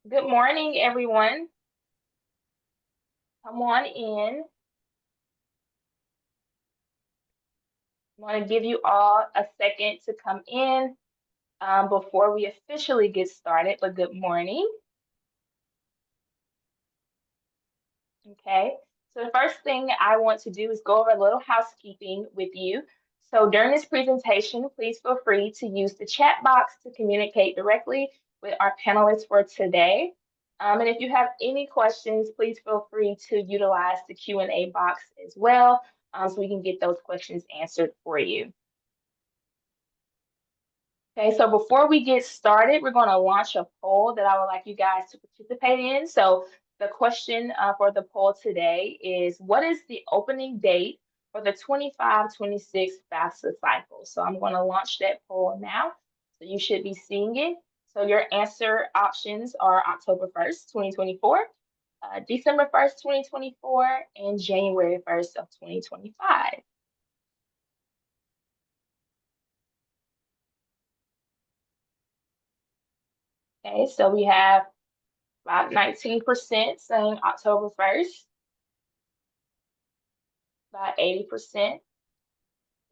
Good morning, everyone. Come on in. I want to give you all a second to come in before we officially get started, but good morning. Okay, so the first thing I want to do is go over a little housekeeping with you. So during this presentation, please feel free to use the chat box to communicate directly with our panelists for today. And if you have any questions, please feel free to utilize the Q&A box as well, so we can get those questions answered for you. Okay, so before we get started, we're going to launch a poll that I would like you guys to participate in. So the question for the poll today is, what is the opening date for the 25-26 FAFSA cycle? So I'm going to launch that poll now. So you should be seeing it. So your answer options are October 1st, 2024, December 1st, 2024, and January 1st of 2025. Okay, so we have about 19% saying October 1st, about 80%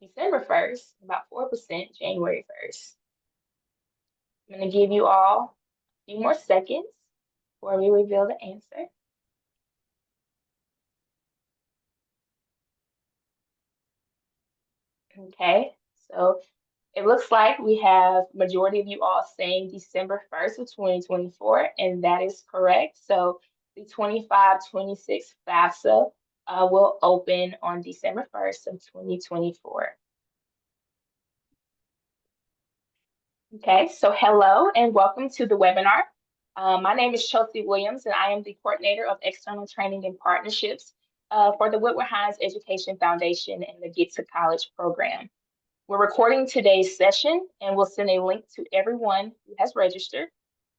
December 1st, about 4% January 1st. I'm going to give you all a few more seconds before we reveal the answer. Okay, so it looks like we have majority of you all saying December 1st of 2024, and that is correct. So the 25-26 FAFSA will open on December 1st of 2024. Okay, so hello and welcome to the webinar. My name is Chelsea Williams, and I am the coordinator of external training and partnerships for the Woodward Hines Education Foundation and the Get to College program. We're recording today's session, and we'll send a link to everyone who has registered.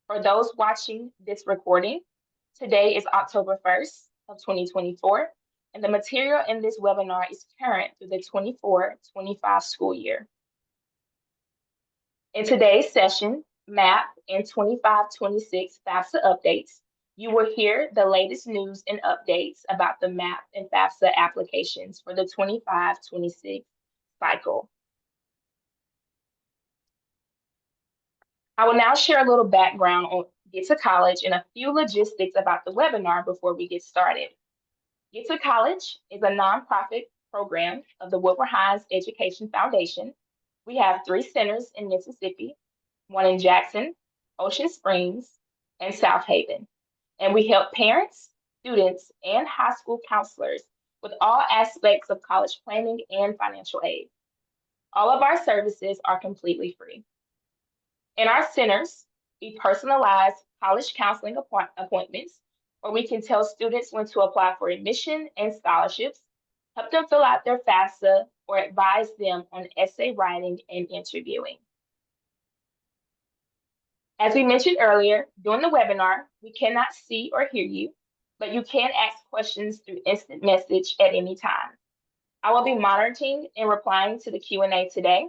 For those watching this recording, today is October 1st of 2024, and the material in this webinar is current through the 24-25 school year. In today's session, MAAPP and 25-26 FAFSA updates, you will hear the latest news and updates about the MAAPP and FAFSA applications for the 25-26 cycle. I will now share a little background on Get to College and a few logistics about the webinar before we get started. Get to College is a nonprofit program of the Woodward Hines Education Foundation. We have 3 centers in Mississippi, one in Jackson, Ocean Springs, and South Haven. And we help parents, students, and high school counselors with all aspects of college planning and financial aid. All of our services are completely free. In our centers, we personalize college counseling appointments where we can tell students when to apply for admission and scholarships, help them fill out their FAFSA, or advise them on essay writing and interviewing. As we mentioned earlier, during the webinar, we cannot see or hear you, but you can ask questions through instant message at any time. I will be monitoring and replying to the Q&A today.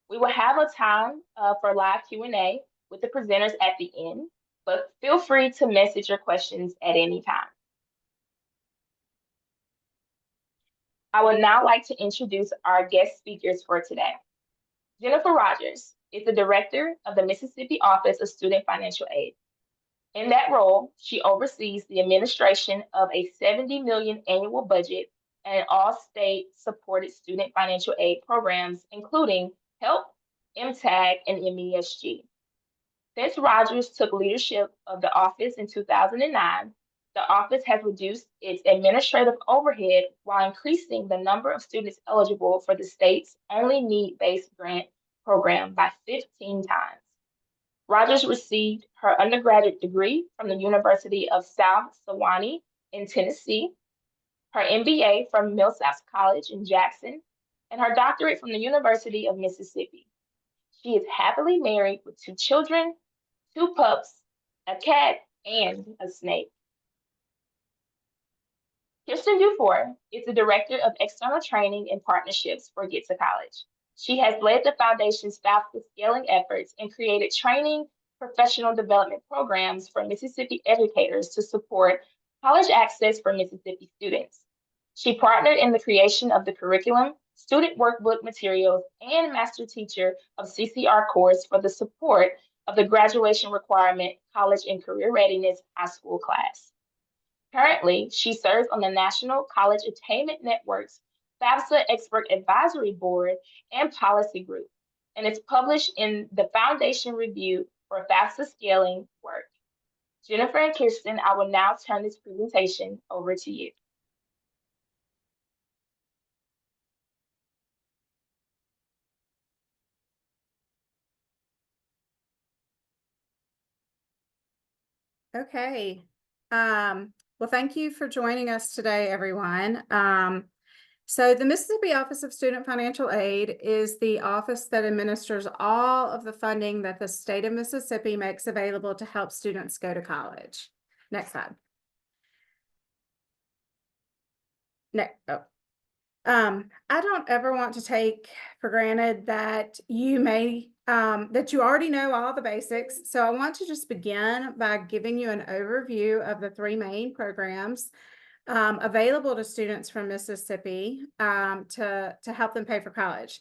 We will have a time for live Q&A with the presenters at the end, but feel free to message your questions at any time. I would now like to introduce our guest speakers for today. Jennifer Rogers is the director of the Mississippi Office of Student Financial Aid. In that role, she oversees the administration of a $70 million annual budget and all state supported student financial aid programs, including HELP, MTAG, and MESG. Since Rogers took leadership of the office in 2009, the office has reduced its administrative overhead while increasing the number of students eligible for the state's only need-based grant program by 15 times. Rogers received her undergraduate degree from the University of South Sewanee in Tennessee, her MBA from Millsaps College in Jackson, and her doctorate from the University of Mississippi. She is happily married with 2 children, 2 pups, a cat, and a snake. Kirsten Dufour is the Director of External Training and Partnerships for Get to College. She has led the Foundation's FAFSA scaling efforts and created training, professional development programs for Mississippi educators to support college access for Mississippi students. She partnered in the creation of the curriculum, student workbook materials, and master teacher of CCR course for the support of the graduation requirement college and career readiness high school class. Currently, she serves on the National College Attainment Network's FAFSA Expert Advisory Board and Policy Group, and is published in the Foundation Review for FAFSA Scaling Work. Jennifer and Kirsten, I will now turn this presentation over to you. Okay. Well, thank you for joining us today, everyone. So the Mississippi Office of Student Financial Aid is the office that administers all of the funding that the state of Mississippi makes available to help students go to college. Next slide. I don't ever want to take for granted that that you already know all the basics. So I want to just begin by giving you an overview of the three main programs available to students from Mississippi to help them pay for college.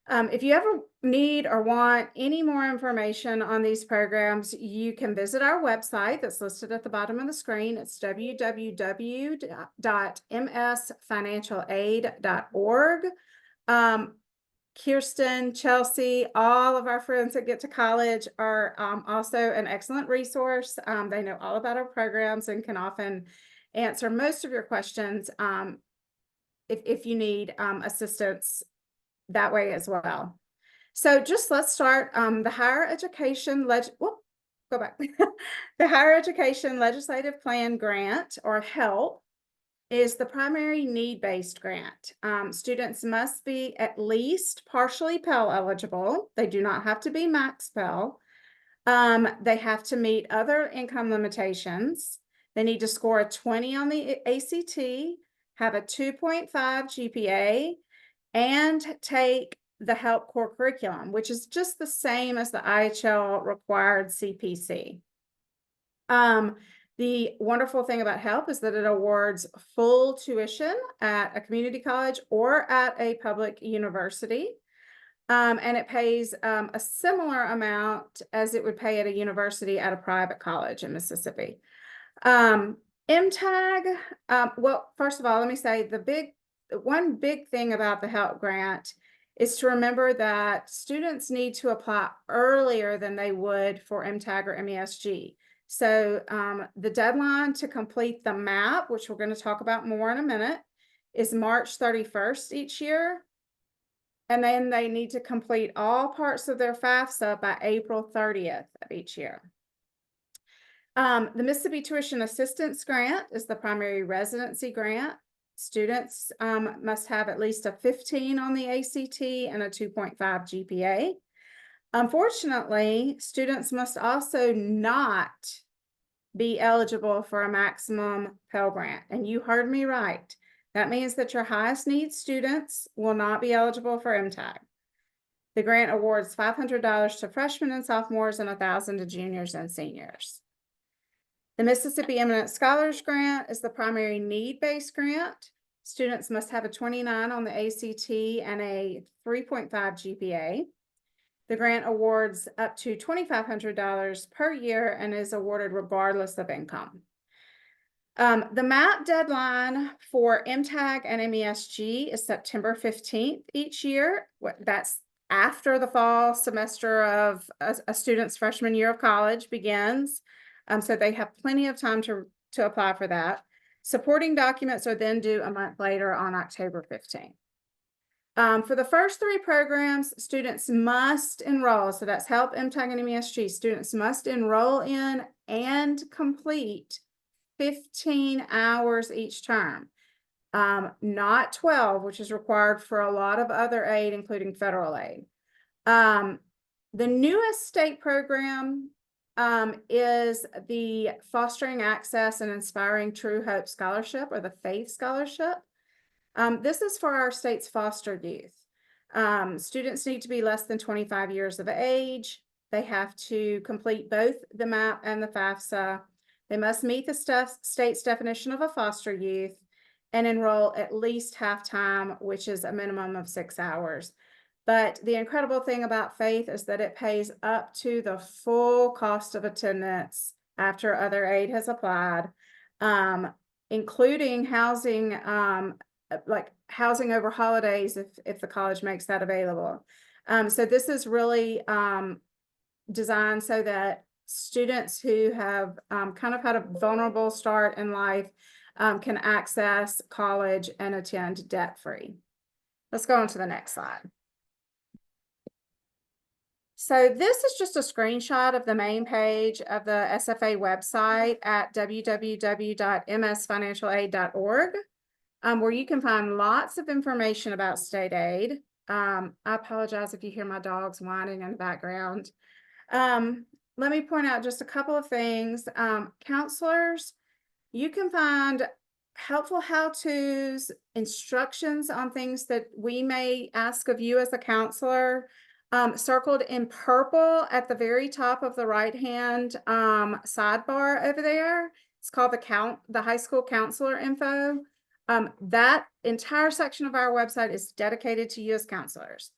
If you ever need or want any more information on these programs, you can visit our website that's listed at the bottom of the screen. It's www.msfinancialaid.org. Kirsten, Chelsea, all of our friends that get to college are also an excellent resource. They know all about our programs and can often answer most of your questions if you need assistance that way as well. So just let's start. The higher education the higher education legislative plan grant, or HELP, is the primary need-based grant. Students must be at least partially Pell eligible. They do not have to be max Pell. They have to meet other income limitations. They need to score a 20 on the ACT, have a 2.5 GPA, and take the HELP core curriculum, which is just the same as the IHL required CPC. The wonderful thing about HELP is that it awards full tuition at a community college or at a public university. And it pays a similar amount as it would pay at a university at a private college in Mississippi. MTAG, well, first of all, let me say one big thing about the HELP grant is to remember that students need to apply earlier than they would for MTAG or MESG. So the deadline to complete the MAAPP, which we're going to talk about more in a minute, is March 31st each year. And then they need to complete all parts of their FAFSA by April 30th of each year. The Mississippi Tuition Assistance Grant is the primary residency grant. Students must have at least a 15 on the ACT and a 2.5 GPA. Unfortunately, students must also not be eligible for a maximum Pell Grant. And you heard me right. That means that your highest need students will not be eligible for MTAG. The grant awards $500 to freshmen and sophomores and $1,000 to juniors and seniors. The Mississippi Eminent Scholars Grant is the primary need-based grant. Students must have a 29 on the ACT and a 3.5 GPA. The grant awards up to $2,500 per year and is awarded regardless of income. The MAAPP deadline for MTAG and MESG is September 15th each year. That's after the fall semester of a student's freshman year of college begins. So they have plenty of time to apply for that. Supporting documents are then due a month later on October 15th. For the first three programs, students must enroll. So that's HELP, MTAG, and MESG. Students must enroll in and complete 15 hours each term, not 12, which is required for a lot of other aid, including federal aid. The newest state program is the Fostering Access and Inspiring True Hope Scholarship, or the FAITH Scholarship. This is for our state's foster youth. Students need to be less than 25 years of age. They have to complete both the MAAPP and the FAFSA. They must meet the state's definition of a foster youth and enroll at least half-time, which is a minimum of 6 hours. But the incredible thing about Faith is that it pays up to the full cost of attendance after other aid has applied, including housing, like housing over holidays if the college makes that available. So this is really designed so that students who have kind of had a vulnerable start in life can access college and attend debt-free. Let's go on to the next slide. So this is just a screenshot of the main page of the SFA website at www.msfinancialaid.org, where you can find lots of information about state aid. I apologize if you hear my dogs whining in the background. Let me point out just a couple of things. Counselors, you can find helpful how-tos, instructions on things that we may ask of you as a counselor. Circled in purple at the very top of the right-hand sidebar over there. It's called the high school counselor info. That entire section of our website is dedicated to you as counselors.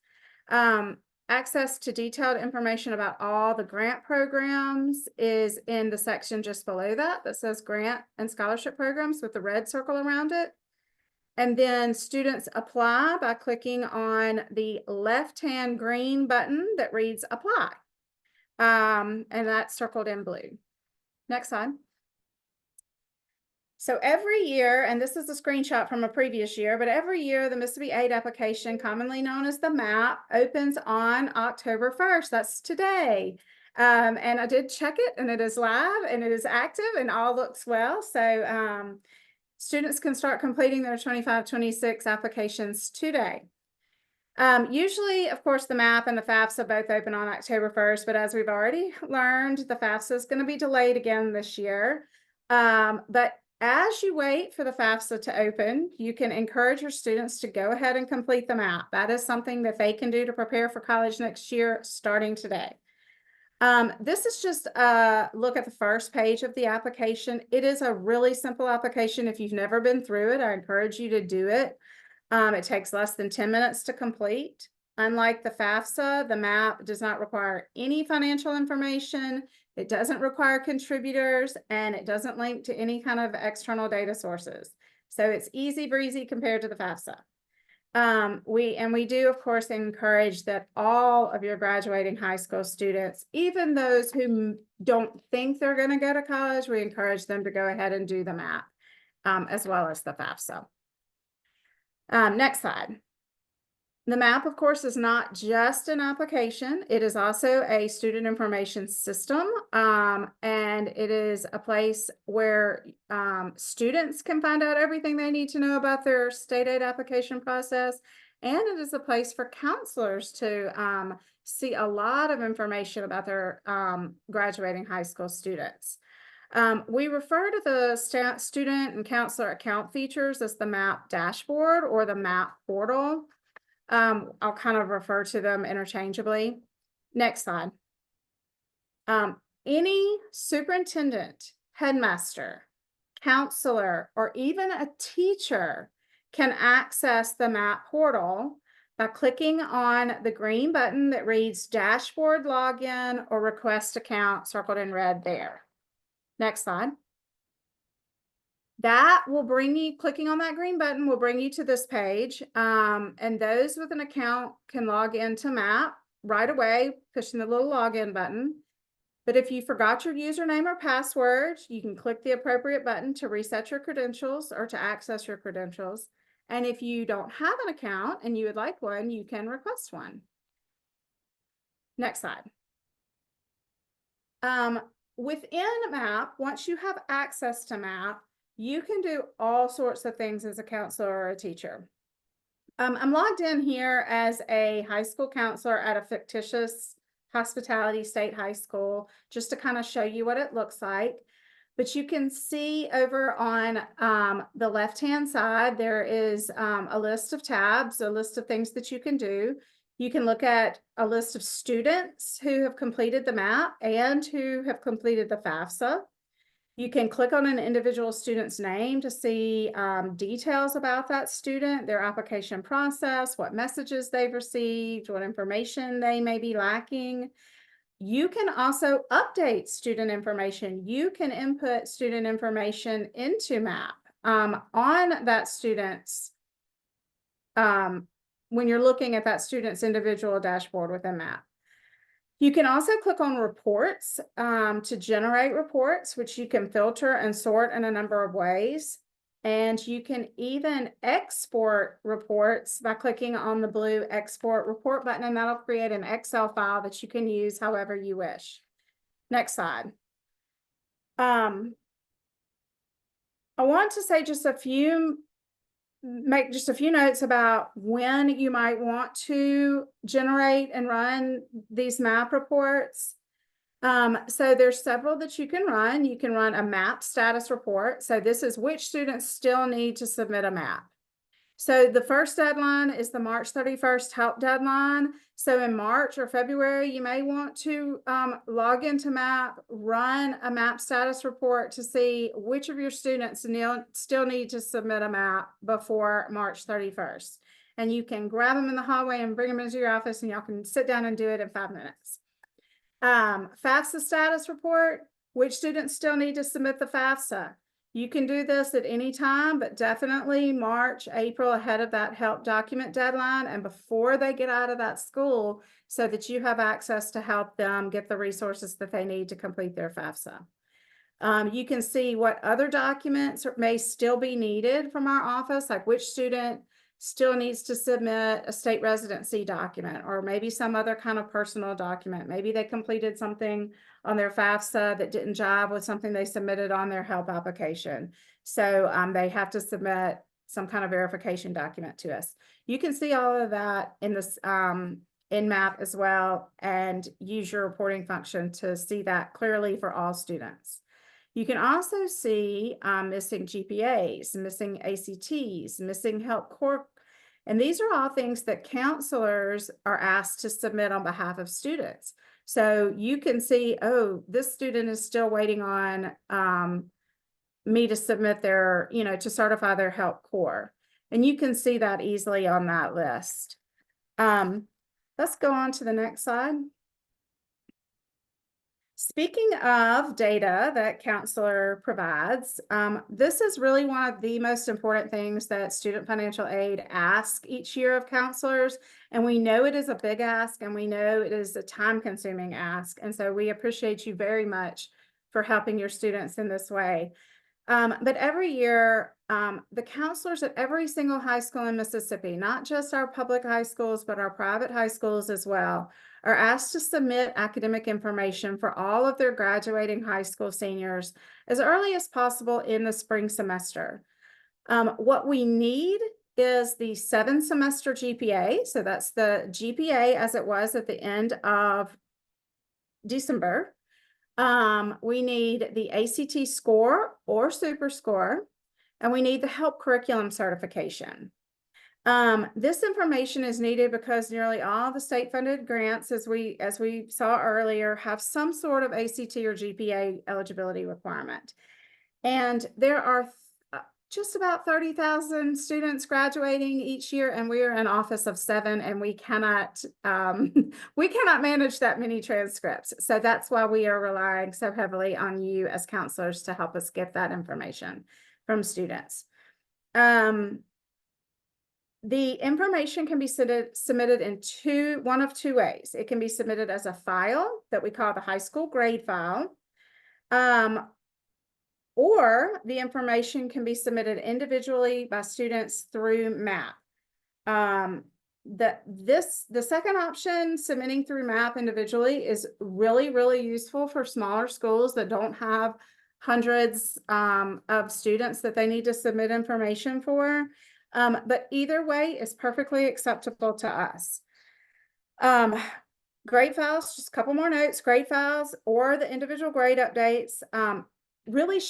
Access to detailed information about all the grant programs is in the section just below that says grant and scholarship programs with the red circle around it. And then students apply by clicking on the left-hand green button that reads apply. And that's circled in blue. Next slide. So every year, and this is a screenshot from a previous year, but every year the Mississippi Aid application, commonly known as the MAAPP, opens on October 1st. That's today. And I did check it, and it is live and it is active and all looks well. So students can start completing their 25-26 applications today. Usually, of course, the MAAPP and the FAFSA both open on October 1st, but as we've already learned, the FAFSA is going to be delayed again this year. But as you wait for the FAFSA to open, you can encourage your students to go ahead and complete the MAAPP. That is something that they can do to prepare for college next year, starting today. This is just a look at the first page of the application. It is a really simple application. If you've never been through it, I encourage you to do it. It takes less than 10 minutes to complete. Unlike the FAFSA, the MAAPP does not require any financial information. It doesn't require contributors, and it doesn't link to any kind of external data sources. So it's easy breezy compared to the FAFSA. We do, of course, encourage that all of your graduating high school students, even those who don't think they're going to go to college, we encourage them to go ahead and do the MAAPP, as well as the FAFSA. Next slide. The MAAPP, of course, is not just an application. It is also a student information system, and it is a place where students can find out everything they need to know about their state aid application process, and it is a place for counselors to see a lot of information about their graduating high school students. We refer to the student and counselor account features as the MAAPP dashboard or the MAAPP portal. I'll kind of refer to them interchangeably. Next slide. Any superintendent, headmaster, counselor, or even a teacher can access the MAAPP portal by clicking on the green button that reads Dashboard Login or Request Account, circled in red there. Next slide. That will bring you, clicking on that green button will bring you to this page. And those with an account can log into MAAPP right away, pushing the little login button. But if you forgot your username or password, you can click the appropriate button to reset your credentials or to access your credentials. And if you don't have an account and you would like one, you can request one. Next slide. Within MAAPP, once you have access to MAAPP, you can do all sorts of things as a counselor or a teacher. I'm logged in here as a high school counselor at a fictitious hospitality state high school, just to kind of show you what it looks like. But you can see over on the left-hand side, there is a list of tabs, a list of things that you can do. You can look at a list of students who have completed the MAAPP and who have completed the FAFSA. You can click on an individual student's name to see details about that student, their application process, what messages they've received, what information they may be lacking. You can also update student information. You can input student information into MAAPP on that student's, when you're looking at that student's individual dashboard within MAAPP. You can also click on reports to generate reports, which you can filter and sort in a number of ways. And you can even export reports by clicking on the blue export report button, and that'll create an Excel file that you can use however you wish. Next slide. I want to say make just a few notes about when you might want to generate and run these MAAPP reports. So there's several that you can run. You can run a MAAPP status report. So this is which students still need to submit a MAAPP. So the first deadline is the March 31st help deadline. So in March or February, you may want to log into MAAPP, run a MAAPP status report to see which of your students still need to submit a MAAPP before March 31st. And you can grab them in the hallway and bring them into your office, and y'all can sit down and do it in 5 minutes. FAFSA status report, which students still need to submit the FAFSA. You can do this at any time, but definitely March, April, ahead of that help document deadline and before they get out of that school, so that you have access to help them get the resources that they need to complete their FAFSA. You can see what other documents may still be needed from our office, like which student still needs to submit a state residency document, or maybe some other kind of personal document. Maybe they completed something on their FAFSA that didn't jive with something they submitted on their help application. So they have to submit some kind of verification document to us. You can see all of that in this in MAAPP as well, and use your reporting function to see that clearly for all students. You can also see missing GPAs, missing ACTs, missing help core. And these are all things that counselors are asked to submit on behalf of students. So you can see, oh, this student is still waiting on me to submit their, to certify their help core. And you can see that easily on that list. Let's go on to the next slide. Speaking of data that counselor provides, this is really one of the most important things that student financial aid asks each year of counselors. And we know it is a big ask, and we know it is a time-consuming ask. And so we appreciate you very much for helping your students in this way. But every year, the counselors at every single high school in Mississippi, not just our public high schools, but our private high schools as well, are asked to submit academic information for all of their graduating high school seniors as early as possible in the spring semester. What we need is the 7-semester GPA. So that's the GPA as it was at the end of December. We need the ACT score or super score, and we need the help curriculum certification. This information is needed because nearly all the state-funded grants, as we saw earlier, have some sort of ACT or GPA eligibility requirement. And there are just about 30,000 students graduating each year, and we are an office of 7, and we cannot manage that many transcripts. So that's why we are relying so heavily on you as counselors to help us get that information from students. The information can be submitted in one of two ways. It can be submitted as a file that we call the high school grade file, or the information can be submitted individually by students through MAAPP. The second option, submitting through MAAPP individually, is really, really useful for smaller schools that don't have hundreds of students that they need to submit information for. But either way is perfectly acceptable to us. Grade files, just a couple more notes, grade files or the individual grade updates really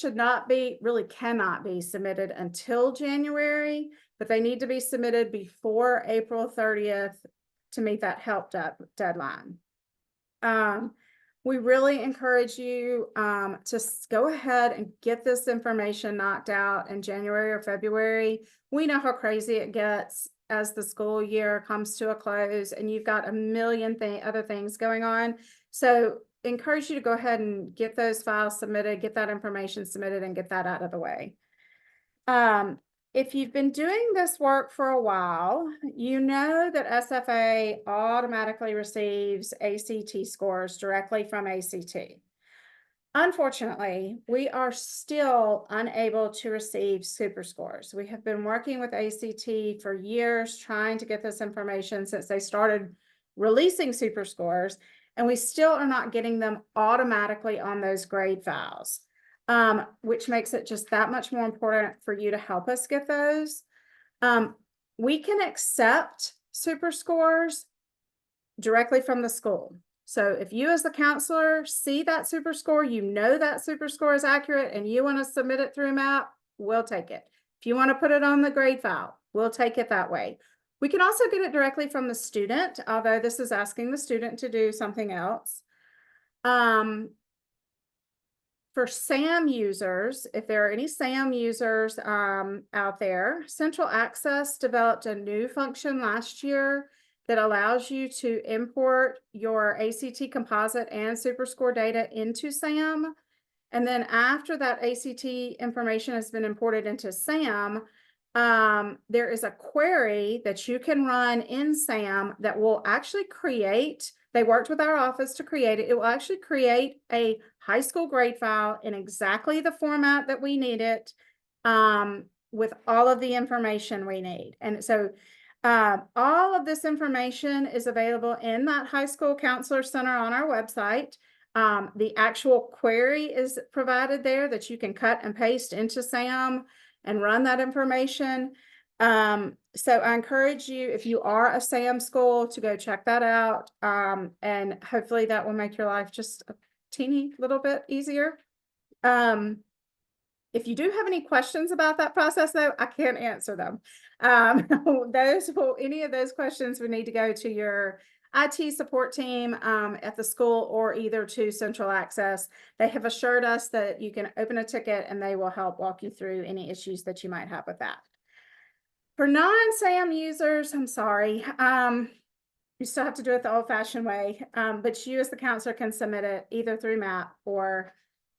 cannot be submitted until January, but they need to be submitted before April 30th to meet that help deadline. We really encourage you to go ahead and get this information knocked out in January or February. We know how crazy it gets as the school year comes to a close and you've got a million other things going on. So encourage you to go ahead and get those files submitted, get that information submitted, and get that out of the way. If you've been doing this work for a while, you know that SFA automatically receives ACT scores directly from ACT. Unfortunately, we are still unable to receive super scores. We have been working with ACT for years trying to get this information since they started releasing super scores, and we still are not getting them automatically on those grade files, which makes it just that much more important for you to help us get those. We can accept super scores directly from the school. So if you as the counselor see that super score, you know that super score is accurate and you want to submit it through MAAPP, we'll take it. If you want to put it on the grade file, we'll take it that way. We can also get it directly from the student, although this is asking the student to do something else. For SAM users, if there are any SAM users out there, Central Access developed a new function last year that allows you to import your ACT composite and SuperScore data into SAM. And then after that ACT information has been imported into SAM, there is a query that you can run in SAM that will actually create, they worked with our office to create it. It will actually create a high school grade file in exactly the format that we need it, with all of the information we need. And so all of this information is available in that high school counselor center on our website. The actual query is provided there that you can cut and paste into SAM and run that information. So I encourage you, if you are a SAM school, to go check that out. And hopefully that will make your life just a teeny little bit easier. If you do have any questions about that process, though, I can't answer them. Any of those questions would need to go to your IT support team at the school or either to Central Access. They have assured us that you can open a ticket and they will help walk you through any issues that you might have with that. For non-SAM users, I'm sorry, you still have to do it the old-fashioned way, but you as the counselor can submit it either through MAAPP or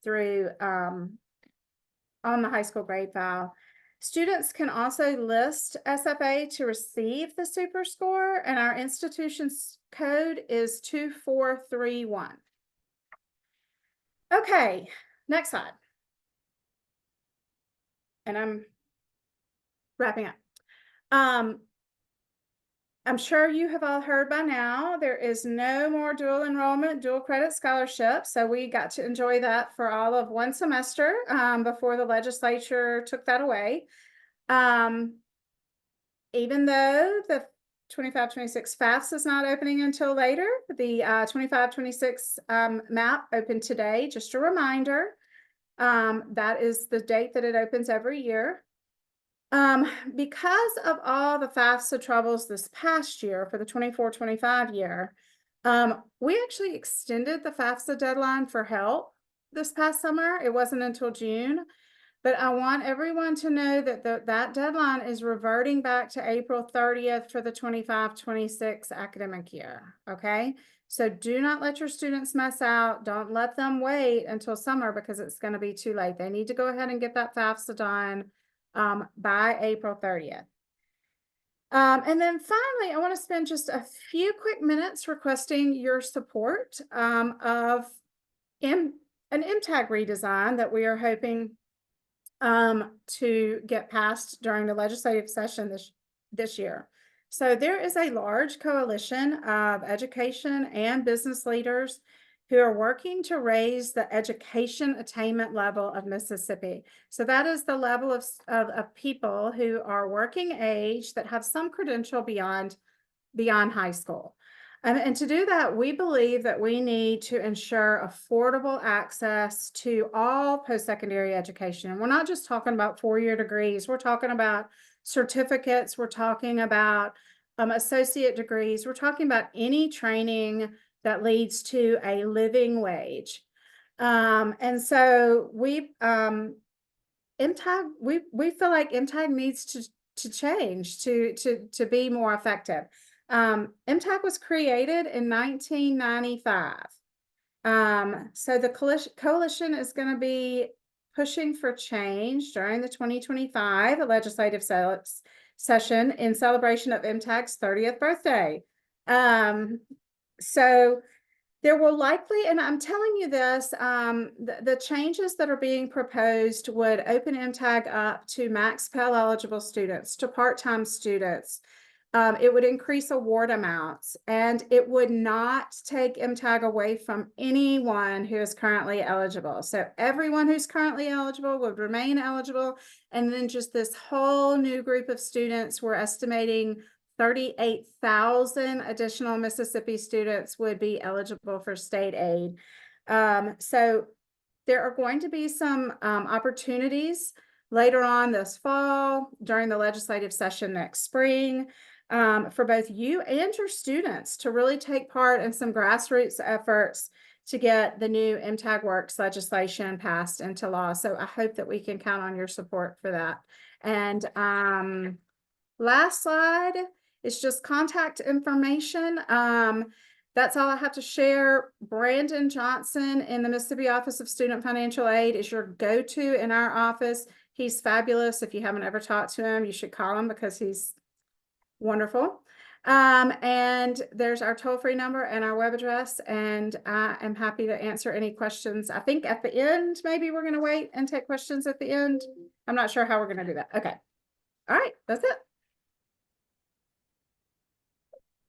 through on the high school grade file. Students can also list SFA to receive the super score, and our institution's code is 2431. Okay, next slide. And I'm wrapping up. I'm sure you have all heard by now, there is no more dual enrollment, dual credit scholarship. So we got to enjoy that for all of one semester before the legislature took that away. Even though the 25-26 FAFSA is not opening until later, the 25-26 MAAPP opened today. Just a reminder, that is the date that it opens every year. Because of all the FAFSA troubles this past year for the 24-25 year, we actually extended the FAFSA deadline for help this past summer. It wasn't until June, but I want everyone to know that that deadline is reverting back to April 30th for the 25-26 academic year, okay? So do not let your students mess out. Don't let them wait until summer because it's going to be too late. They need to go ahead and get that FAFSA done by April 30th. And then finally, I want to spend just a few quick minutes requesting your support of an MTAG redesign that we are hoping to get passed during the legislative session this year. So there is a large coalition of education and business leaders who are working to raise the education attainment level of Mississippi. So that is the level of people who are working age that have some credential beyond high school. And to do that, we believe that we need to ensure affordable access to all post-secondary education. And we're not just talking about four-year degrees. We're talking about certificates. We're talking about associate degrees. We're talking about any training that leads to a living wage. And so MTAG, we feel like MTAG needs to change to be more effective. MTAG was created in 1995. So the coalition is going to be pushing for change during the 2025 legislative session in celebration of MTAG's 30th birthday. So there will likely, and I'm telling you this, the changes that are being proposed would open MTAG up to max Pell eligible students, to part-time students. It would increase award amounts, and it would not take MTAG away from anyone who is currently eligible. So everyone who's currently eligible would remain eligible. And then just this whole new group of students, we're estimating 38,000 additional Mississippi students would be eligible for state aid. So there are going to be some opportunities later on this fall, during the legislative session next spring, for both you and your students to really take part in some grassroots efforts to get the new MTAG Works legislation passed into law. So I hope that we can count on your support for that. And last slide is just contact information. That's all I have to share. Brandon Johnson in the Mississippi Office of Student Financial Aid is your go-to in our office. He's fabulous. If you haven't ever talked to him, you should call him because he's wonderful. And there's our toll-free number and our web address, and I am happy to answer any questions. I think at the end, maybe we're going to wait and take questions at the end. I'm not sure how we're going to do that. Okay. All right, that's it.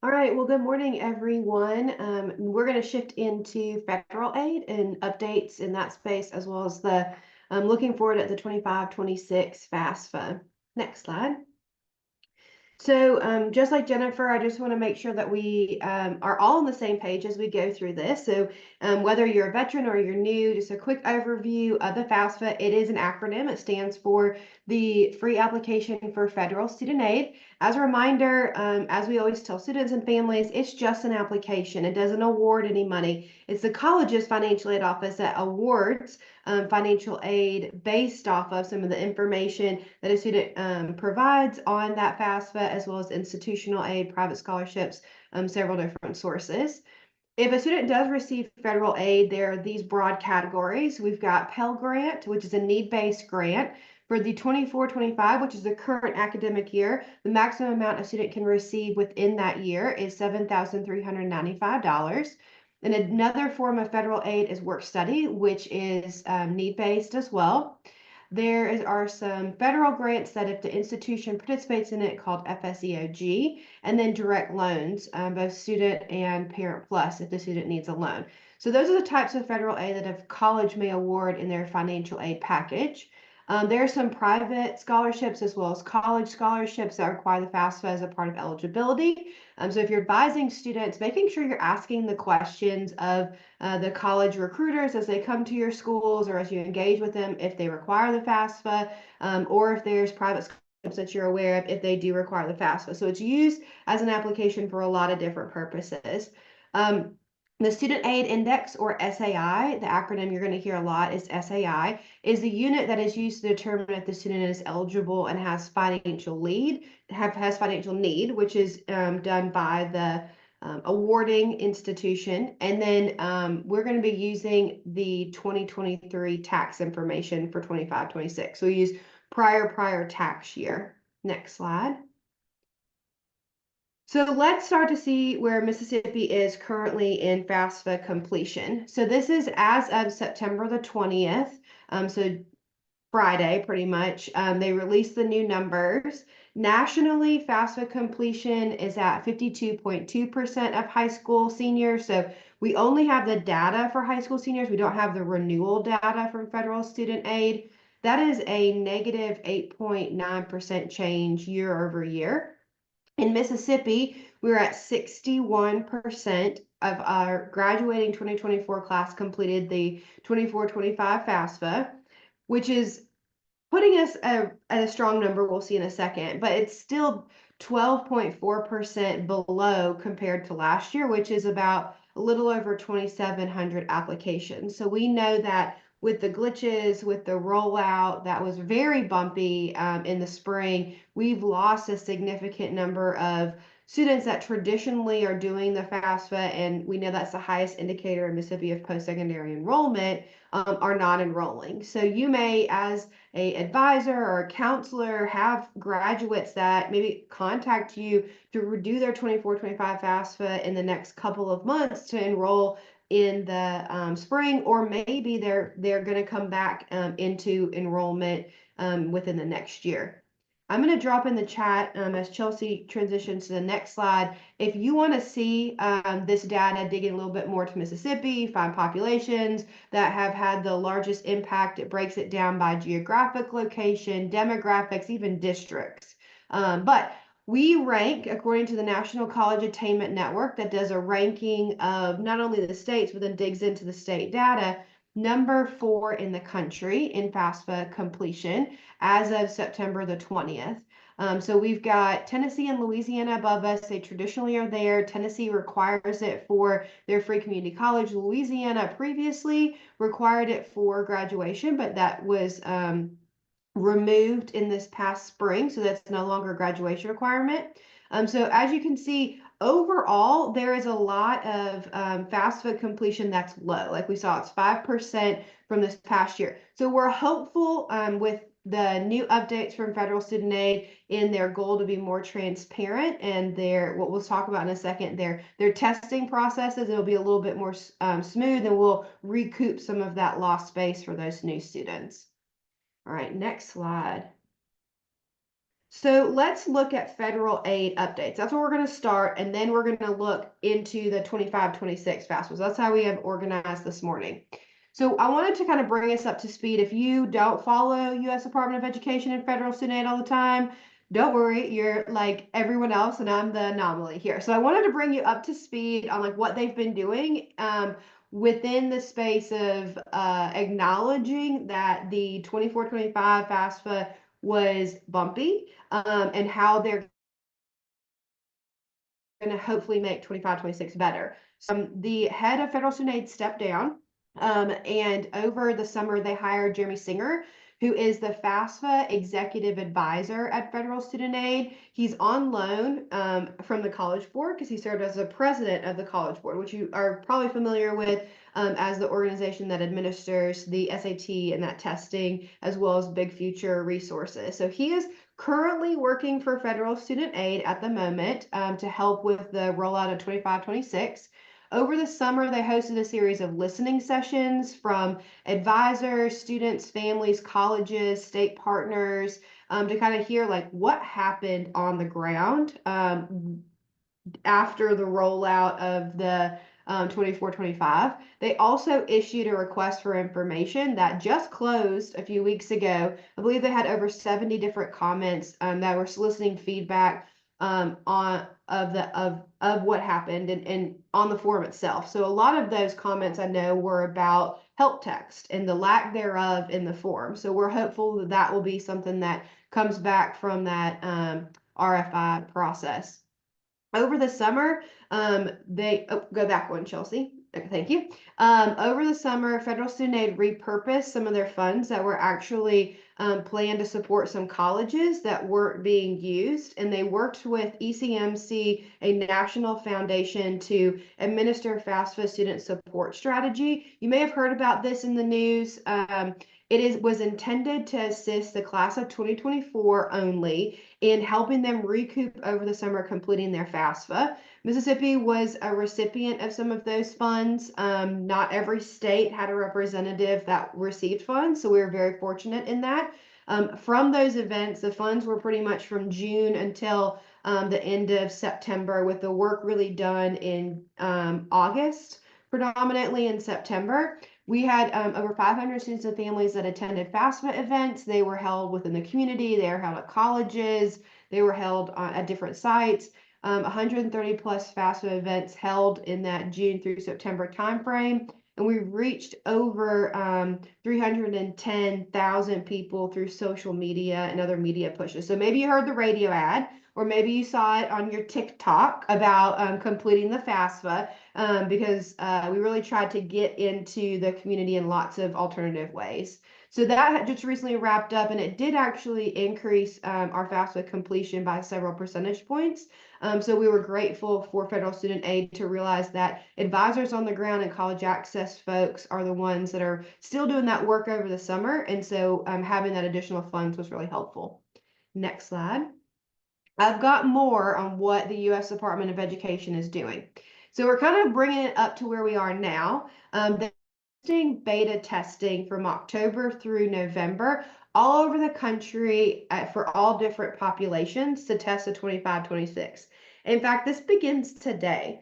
All right, well, good morning, everyone. We're going to shift into federal aid and updates in that space, as well as the looking forward at the 25-26 FAFSA. Next slide. So just like Jennifer, I just want to make sure that we are all on the same page as we go through this. So whether you're a veteran or you're new, just a quick overview of the FAFSA. It is an acronym. It stands for the Free Application for Federal Student Aid. As a reminder, as we always tell students and families, it's just an application. It doesn't award any money. It's the college's financial aid office that awards financial aid based off of some of the information that a student provides on that FAFSA, as well as institutional aid, private scholarships, several different sources. If a student does receive federal aid, there are these broad categories. We've got Pell Grant, which is a need-based grant. For the 24-25, which is the current academic year, the maximum amount a student can receive within that year is $7,395. And another form of federal aid is work study, which is need-based as well. There are some federal grants that if the institution participates in it called FSEOG, and then direct loans, both student and parent plus if the student needs a loan. So those are the types of federal aid that a college may award in their financial aid package. There are some private scholarships as well as college scholarships that require the FAFSA as a part of eligibility. So if you're advising students, making sure you're asking the questions of the college recruiters as they come to your schools or as you engage with them, if they require the FAFSA, or if there's private scholarships that you're aware of if they do require the FAFSA. So it's used as an application for a lot of different purposes. The Student Aid Index, or SAI, the acronym you're going to hear a lot is SAI, is the unit that is used to determine if the student is eligible and has financial need, which is done by the awarding institution. And then we're going to be using the 2023 tax information for 25-26. So we use prior tax year. Next slide. So let's start to see where Mississippi is currently in FAFSA completion. So this is as of September the 20th, so Friday pretty much. They released the new numbers. Nationally, FAFSA completion is at 52.2% of high school seniors. So we only have the data for high school seniors. We don't have the renewal data from federal student aid. That is a negative 8.9% change year over year. In Mississippi, we were at 61% of our graduating 2024 class completed the 24-25 FAFSA, which is putting us at a strong number we'll see in a second, but it's still 12.4% below compared to last year, which is about a little over 2,700 applications. So we know that with the glitches, with the rollout that was very bumpy in the spring, we've lost a significant number of students that traditionally are doing the FAFSA, and we know that's the highest indicator in Mississippi of post-secondary enrollment, are not enrolling. So you may, as a advisor or a counselor, have graduates that maybe contact you to do their 24-25 FAFSA in the next couple of months to enroll in the spring, or maybe they're going to come back into enrollment within the next year. I'm going to drop in the chat as Chelsea transitions to the next slide. If you want to see this data, dig in a little bit more to Mississippi, find populations that have had the largest impact. It breaks it down by geographic location, demographics, even districts. But we rank according to the National College Attainment Network that does a ranking of not only the states, but then digs into the state data. Number 4 in the country in FAFSA completion as of September the 20th. So we've got Tennessee and Louisiana above us. They traditionally are there. Tennessee requires it for their free community college. Louisiana previously required it for graduation, but that was removed in this past spring. So that's no longer a graduation requirement. So as you can see, overall, there is a lot of FAFSA completion that's low. Like we saw, it's 5% from this past year. So we're hopeful with the new updates from federal student aid in their goal to be more transparent, and what we'll talk about in a second, their testing processes, it'll be a little bit more smooth, and we'll recoup some of that lost space for those new students. All right, next slide. So let's look at federal aid updates. That's where we're going to start, and then we're going to look into the 25-26 FAFSAs. That's how we have organized this morning. So I wanted to kind of bring us up to speed. If you don't follow U.S. Department of Education and federal student aid all the time, don't worry, you're like everyone else, and I'm the anomaly here. So I wanted to bring you up to speed on like what they've been doing within the space of acknowledging that the 24-25 FAFSA was bumpy, and how they're going to hopefully make 25-26 better. The head of federal student aid stepped down, and over the summer they hired Jeremy Singer, who is the FAFSA executive advisor at federal student aid. He's on loan from the College Board because he served as the president of the College Board, which you are probably familiar with as the organization that administers the SAT and that testing, as well as Big Future resources. So he is currently working for federal student aid at the moment to help with the rollout of 25-26. Over the summer, they hosted a series of listening sessions from advisors, students, families, colleges, state partners, to kind of hear like what happened on the ground after the rollout of the 24-25. They also issued a request for information that just closed a few weeks ago. I believe they had over 70 different comments that were soliciting feedback of what happened and on the form itself. So a lot of those comments I know were about help text and the lack thereof in the form. So we're hopeful that that will be something that comes back from that RFI process. Over the summer, go back one, Chelsea. Thank you. Over the summer, federal student aid repurposed some of their funds that were actually planned to support some colleges that weren't being used, and they worked with ECMC, a national foundation, to administer FAFSA student support strategy. You may have heard about this in the news. It was intended to assist the class of 2024 only in helping them recoup over the summer completing their FAFSA. Mississippi was a recipient of some of those funds. Not every state had a representative that received funds, so we were very fortunate in that. From those events, the funds were pretty much from June until the end of September, with the work really done in August, predominantly in September. We had over 500 students and families that attended FAFSA events. They were held within the community. They were held at colleges. They were held at different sites. 130 plus FAFSA events held in that June through September timeframe. And we reached over 310,000 people through social media and other media pushes. So maybe you heard the radio ad. or maybe you saw it on your TikTok about completing the FAFSA, because we really tried to get into the community in lots of alternative ways. So that just recently wrapped up, and it did actually increase our FAFSA completion by several percentage points. So we were grateful for federal student aid to realize that advisors on the ground and college access folks are the ones that are still doing that work over the summer. And so having that additional funds was really helpful. Next slide. I've got more on what the U.S. Department of Education is doing. So we're kind of bringing it up to where we are now. They're doing beta testing from October through November all over the country for all different populations to test the 25-26. In fact, this begins today.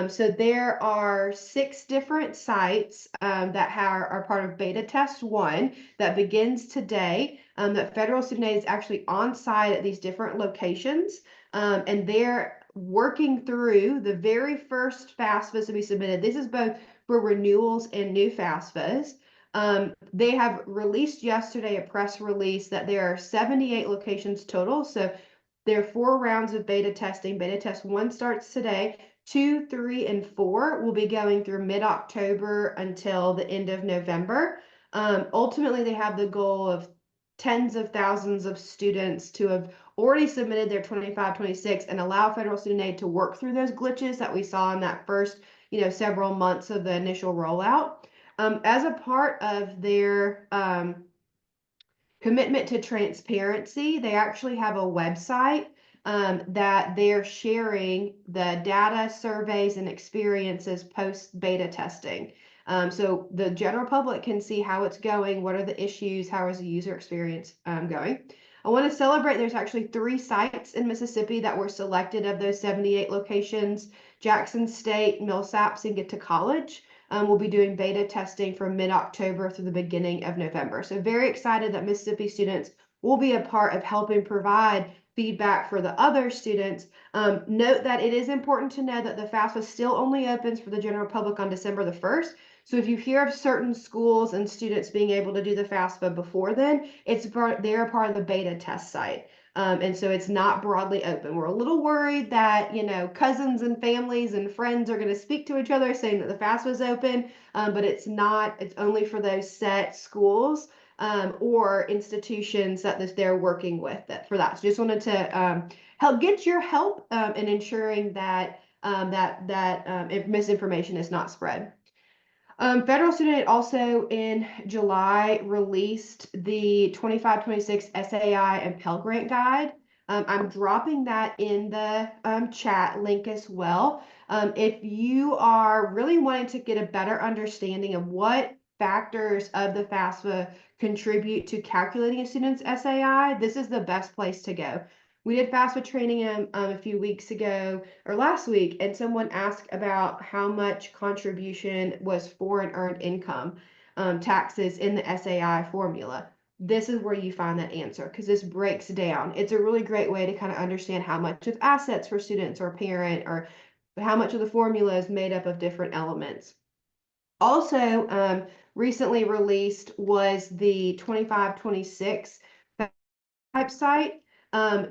So there are 6 different sites that are part of beta test 1 that begins today. That federal student aid is actually on site at these different locations, and they're working through the very first FAFSAs to be submitted. This is both for renewals and new FAFSAs. They have released yesterday a press release that there are 78 locations total. So there are 4 rounds of beta testing. Beta test 1 starts today. 2, 3, and 4 will be going through mid-October until the end of November. Ultimately, they have the goal of tens of thousands of students to have already submitted their 25-26 and allow federal student aid to work through those glitches that we saw in that first, several months of the initial rollout. As a part of their commitment to transparency, they actually have a website that they're sharing the data, surveys, and experiences post beta testing. So the general public can see how it's going, what are the issues, how is the user experience going. I want to celebrate there's actually 3 sites in Mississippi that were selected of those 78 locations. Jackson State, Millsaps, and Get to College will be doing beta testing from mid-October through the beginning of November. So very excited that Mississippi students will be a part of helping provide feedback for the other students. Note that it is important to know that the FAFSA still only opens for the general public on December the 1st. So if you hear of certain schools and students being able to do the FAFSA before then, they're part of the beta test site. And so it's not broadly open. We're a little worried that, cousins and families and friends are going to speak to each other saying that the FAFSA is open, but it's not. It's only for those set schools or institutions that they're working with for that. So just wanted to get your help in ensuring that misinformation is not spread. Federal student aid also in July released the 25-26 SAI and Pell Grant Guide. I'm dropping that in the chat link as well. If you are really wanting to get a better understanding of what factors of the FAFSA contribute to calculating a student's SAI, this is the best place to go. We did FAFSA training a few weeks ago or last week, and someone asked about how much contribution was foreign earned income taxes in the SAI formula. This is where you find that answer because this breaks down. It's a really great way to kind of understand how much of assets for students or parent or how much of the formula is made up of different elements. Also, recently released was the 25-26 type site.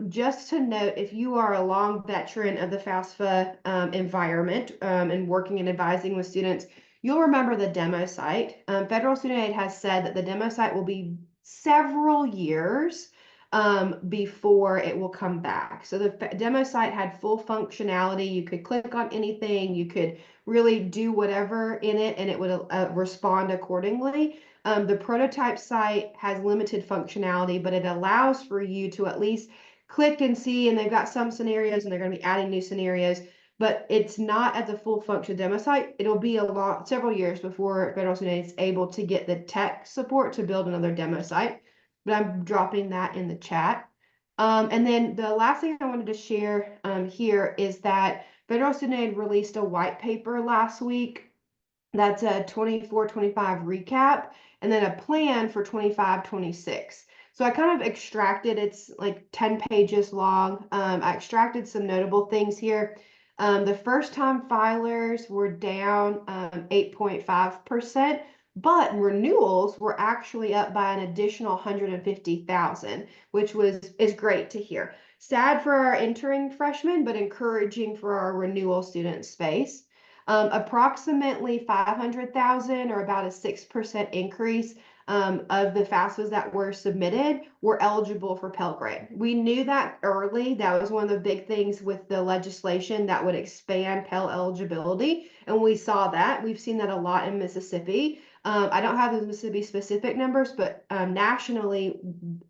Just to note, if you are a long veteran of the FAFSA environment and working and advising with students, you'll remember the demo site. Federal Student Aid has said that the demo site will be several years before it will come back. So the demo site had full functionality. You could click on anything. You could really do whatever in it and it would respond accordingly. The prototype site has limited functionality, but it allows for you to at least click and see, and they've got some scenarios and they're going to be adding new scenarios, but it's not at the full function demo site. It'll be several years before Federal Student Aid is able to get the tech support to build another demo site, but I'm dropping that in the chat. And then the last thing I wanted to share here is that Federal Student Aid released a white paper last week. That's a 24-25 recap, and then a plan for 25-26. So I kind of extracted, it's like 10 pages long. I extracted some notable things here. The first time filers were down 8.5%, but renewals were actually up by an additional 150,000, which is great to hear. Sad for our entering freshmen, but encouraging for our renewal student space. Approximately 500,000, or about a 6% increase of the FAFSAs that were submitted were eligible for Pell Grant. We knew that early. That was one of the big things with the legislation that would expand Pell eligibility. And we saw that. We've seen that a lot in Mississippi. I don't have the Mississippi specific numbers, but nationally,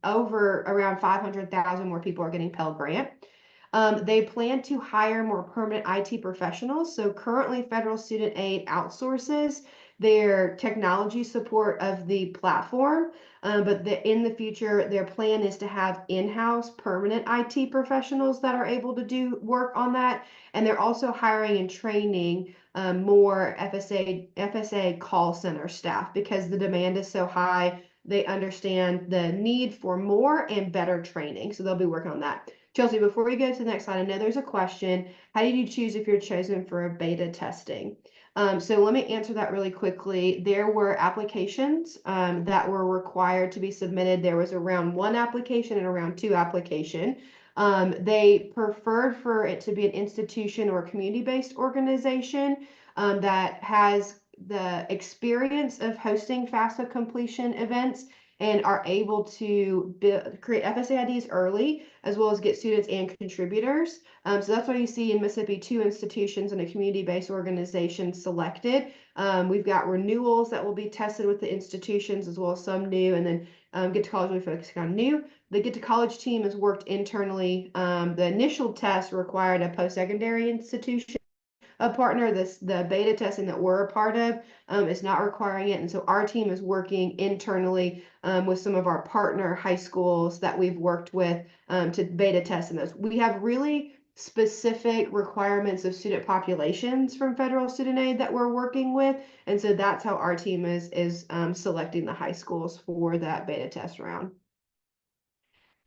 over around 500,000 more people are getting Pell Grant. They plan to hire more permanent IT professionals. So currently, federal student aid outsources their technology support of the platform, but in the future, their plan is to have in-house permanent IT professionals that are able to do work on that. And they're also hiring and training more FSA call center staff because the demand is so high. They understand the need for more and better training. So they'll be working on that. Chelsea, before we go to the next slide, I know there's a question. How did you choose if you're chosen for a beta testing? So let me answer that really quickly. There were applications that were required to be submitted. There was a round 1 application and a round 2 application. They preferred for it to be an institution or community-based organization that has the experience of hosting FAFSA completion events and are able to create FSA IDs early, as well as get students and contributors. So that's why you see in Mississippi 2 institutions and a community-based organization selected. We've got renewals that will be tested with the institutions, as well as some new, and then Get to College will be focusing on new. The Get to College team has worked internally. The initial test required a post-secondary institution a partner. The beta testing that we're a part of is not requiring it. And so our team is working internally with some of our partner high schools that we've worked with to beta test in those. We have really specific requirements of student populations from federal student aid that we're working with. And so that's how our team is selecting the high schools for that beta test round.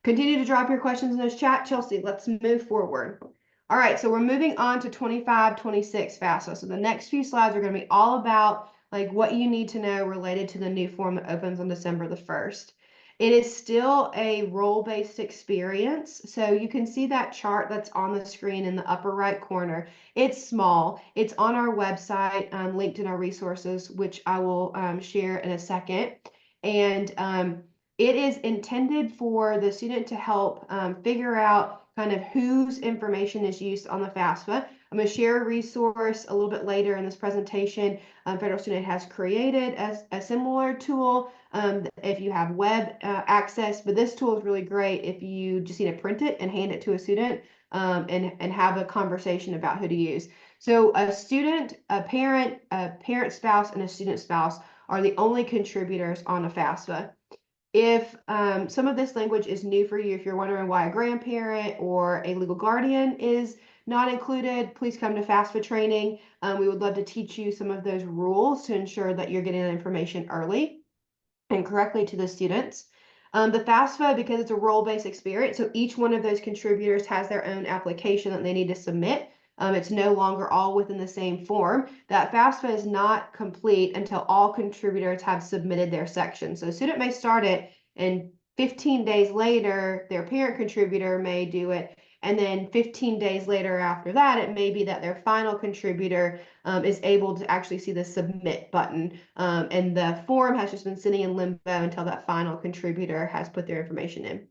Continue to drop your questions in those chat. Chelsea, let's move forward. All right, so we're moving on to 25-26 FAFSA. So the next few slides are going to be all about like what you need to know related to the new form that opens on December the 1st. It is still a role-based experience. So you can see that chart that's on the screen in the upper right corner. It's small. It's on our website, linked in our resources, which I will share in a second. And it is intended for the student to help figure out kind of whose information is used on the FAFSA. I'm going to share a resource a little bit later in this presentation. Federal Student Aid has created a similar tool if you have web access, but this tool is really great if you just need to print it and hand it to a student and have a conversation about who to use. So a student, a parent spouse, and a student spouse are the only contributors on a FAFSA. If some of this language is new for you, if you're wondering why a grandparent or a legal guardian is not included, please come to FAFSA training. We would love to teach you some of those rules to ensure that you're getting that information early and correctly to the students. The FAFSA, because it's a role-based experience, so each one of those contributors has their own application that they need to submit. It's no longer all within the same form. That FAFSA is not complete until all contributors have submitted their section. So a student may start it and 15 days later, their parent contributor may do it. And then 15 days later after that, it may be that their final contributor is able to actually see the submit button. And the form has just been sitting in limbo until that final contributor has put their information in.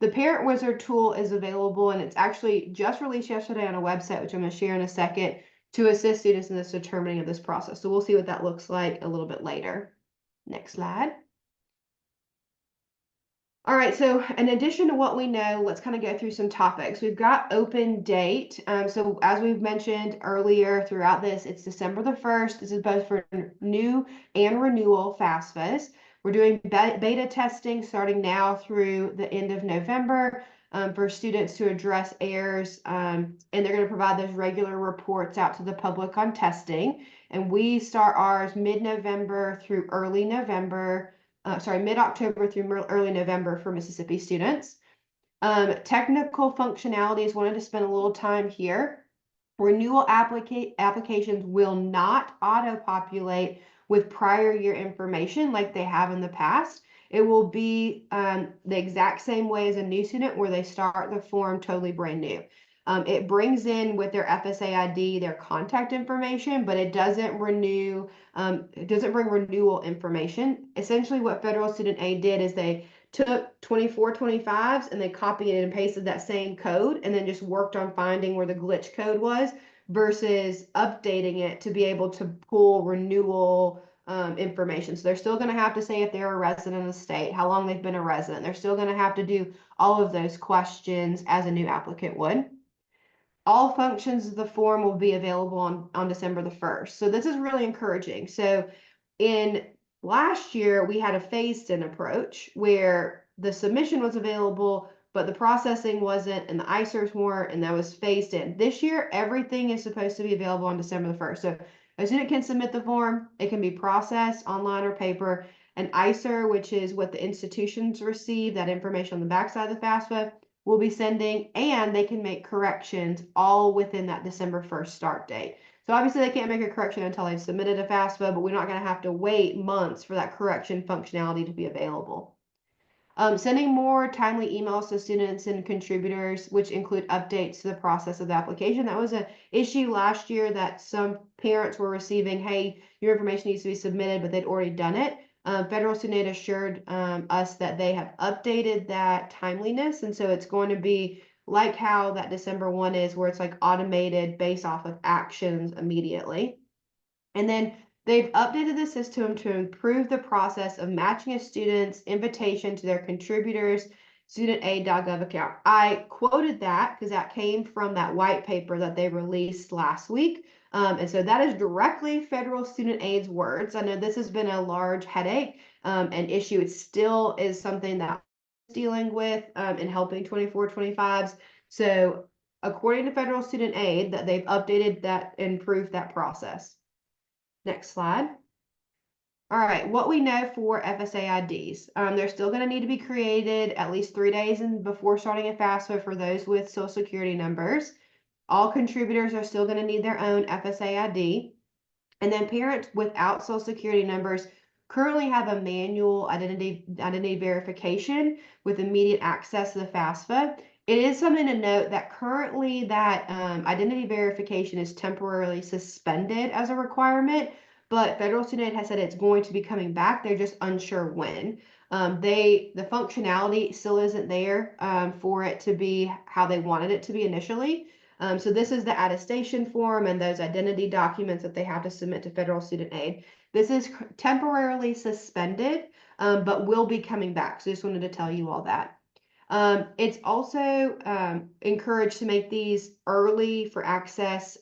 The Parent Wizard tool is available, and it's actually just released yesterday on a website, which I'm going to share in a second, to assist students in this determining of this process. So we'll see what that looks like a little bit later. Next slide. All right, so in addition to what we know, let's kind of go through some topics. We've got open date. So as we've mentioned earlier throughout this, it's December the 1st. This is both for new and renewal FAFSAs. We're doing beta testing starting now through the end of November for students to address errors, and they're going to provide those regular reports out to the public on testing. And we start ours mid-November through early November. Mid-October through early November for Mississippi students. Technical functionalities, wanted to spend a little time here. Renewal applications will not auto-populate with prior year information like they have in the past. It will be the exact same way as a new student where they start the form totally brand new. It brings in with their FSA ID their contact information, but it doesn't renew, it doesn't bring renewal information. Essentially what Federal Student Aid did is they took 2425s and they copied and pasted that same code and then just worked on finding where the glitch code was versus updating it to be able to pull renewal information. So they're still going to have to say if they're a resident of the state, how long they've been a resident. They're still going to have to do all of those questions as a new applicant would. All functions of the form will be available on December the 1st. So this is really encouraging. So in last year, we had a phased-in approach where the submission was available, but the processing wasn't, and the ICERs weren't, and that was phased in. This year, everything is supposed to be available on December the 1st. So a student can submit the form, it can be processed online or paper. An ICER, which is what the institutions receive, that information on the backside of the FAFSA, will be sending, and they can make corrections all within that December 1st start date. So obviously they can't make a correction until they've submitted a FAFSA, but we're not going to have to wait months for that correction functionality to be available. Sending more timely emails to students and contributors, which include updates to the process of the application. That was an issue last year that some parents were receiving, hey, your information needs to be submitted, but they'd already done it. Federal Student Aid assured us that they have updated that timeliness, and so it's going to be like how that December 1 is, where it's like automated based off of actions immediately. And then they've updated the system to improve the process of matching a student's invitation to their contributors' studentaid.gov account. I quoted that because that came from that white paper that they released last week. And so that is directly Federal Student Aid's words. I know this has been a large headache and issue. It still is something that I'm dealing with in helping 2425s. So according to Federal Student Aid, that they've updated that and improved that process. Next slide. All right, what we know for FSA IDs. They're still going to need to be created at least 3 days before starting a FAFSA for those with Social Security numbers. All contributors are still going to need their own FSA ID. And then parents without Social Security numbers currently have a manual identity verification with immediate access to the FAFSA. It is something to note that currently that identity verification is temporarily suspended as a requirement, but Federal Student Aid has said it's going to be coming back. They're just unsure when. The functionality still isn't there for it to be how they wanted it to be initially. So this is the attestation form and those identity documents that they have to submit to Federal Student Aid. This is temporarily suspended, but will be coming back. So just wanted to tell you all that. It's also encouraged to make these early for access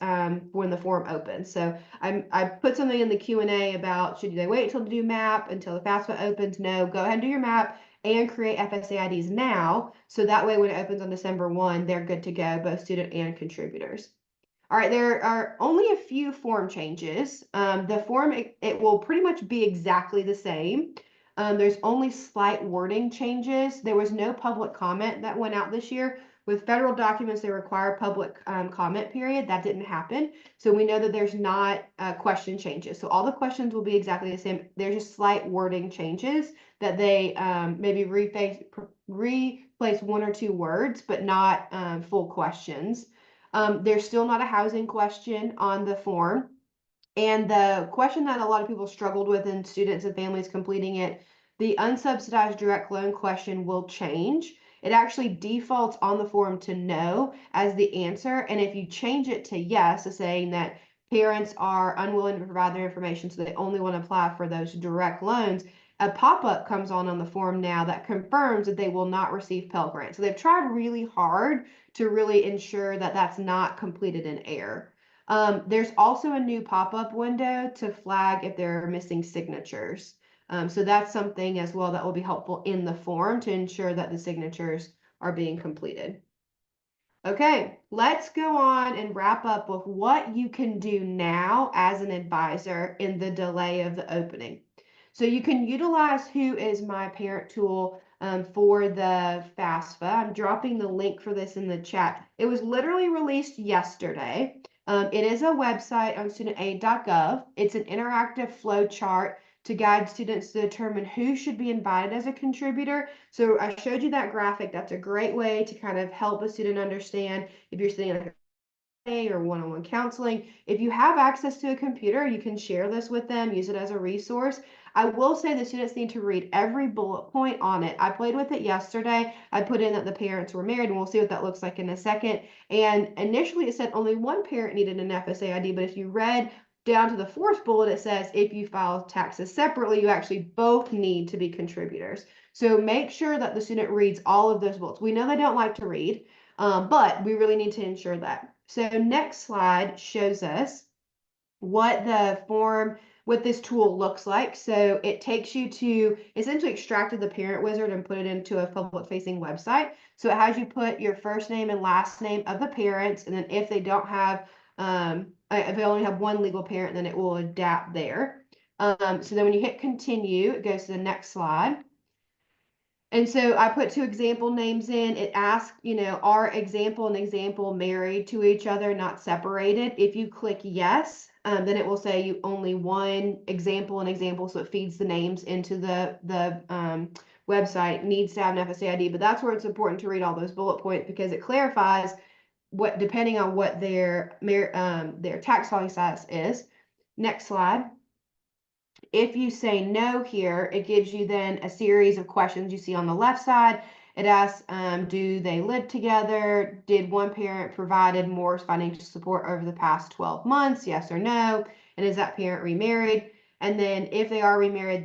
when the form opens. So I put something in the Q&A about should they wait until to do MAAPP until the FAFSA opens? No, go ahead and do your MAAPP and create FSA IDs now. So that way when it opens on December 1, they're good to go, both student and contributors. All right, there are only a few form changes. The form, it will pretty much be exactly the same. There's only slight wording changes. There was no public comment that went out this year. With federal documents, they require public comment period. That didn't happen. So we know that there's not question changes. So all the questions will be exactly the same. There's just slight wording changes that they maybe replace 1 or 2 words, but not full questions. There's still not a housing question on the form. And the question that a lot of people struggled with in students and families completing it, the unsubsidized direct loan question will change. It actually defaults on the form to no as the answer. And if you change it to yes, so saying that parents are unwilling to provide their information, so they only want to apply for those direct loans, a pop-up comes on the form now that confirms that they will not receive Pell Grant. So they've tried really hard to really ensure that that's not completed in error. There's also a new pop-up window to flag if there are missing signatures. So that's something as well that will be helpful in the form to ensure that the signatures are being completed. Okay, let's go on and wrap up with what you can do now as an advisor in the delay of the opening. So you can utilize Who is My Parent tool for the FAFSA. I'm dropping the link for this in the chat. It was literally released yesterday. It is a website on studentaid.gov. It's an interactive flow chart to guide students to determine who should be invited as a contributor. So I showed you that graphic. That's a great way to kind of help a student understand if you're sitting like or one-on-one counseling. If you have access to a computer, you can share this with them, use it as a resource. I will say the students need to read every bullet point on it. I played with it yesterday. I put in that the parents were married, and we'll see what that looks like in a second. And initially it said only one parent needed an FSA ID, but if you read down to the fourth bullet, it says if you file taxes separately, you actually both need to be contributors. So make sure that the student reads all of those bullets. We know they don't like to read, but we really need to ensure that. So next slide shows us what this tool looks like. So it takes you to essentially extracted the parent wizard and put it into a public facing website. So it has you put your first name and last name of the parents, and then if they don't have, if they only have one legal parent, then it will adapt there. So then when you hit continue, it goes to the next slide. And so I put two example names in. It asks, are example and example married to each other, not separated? If you click yes, then it will say you only one example and example. So it feeds the names into the website, needs to have an FSA ID. But that's where it's important to read all those bullet points, because it clarifies what, depending on what their tax filing status is. Next slide. If you say no here, it gives you then a series of questions you see on the left side. It asks, do they live together? Did one parent provided more financial support over the past 12 months? Yes or no? And is that parent remarried? And then if they are remarried,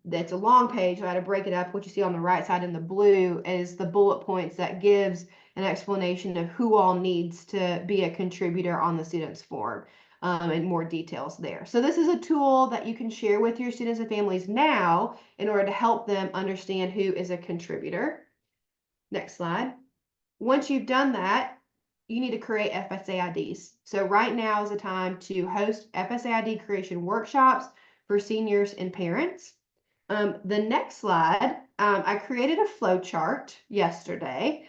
that's a long page. So I had to break it up. What you see on the right side in the blue is the bullet points that gives an explanation of who all needs to be a contributor on the student's form. And more details there. So this is a tool that you can share with your students and families now in order to help them understand who is a contributor. Next slide. Once you've done that, you need to create FSA IDs. So right now is the time to host FSA ID creation workshops for seniors and parents. The next slide, I created a flow chart yesterday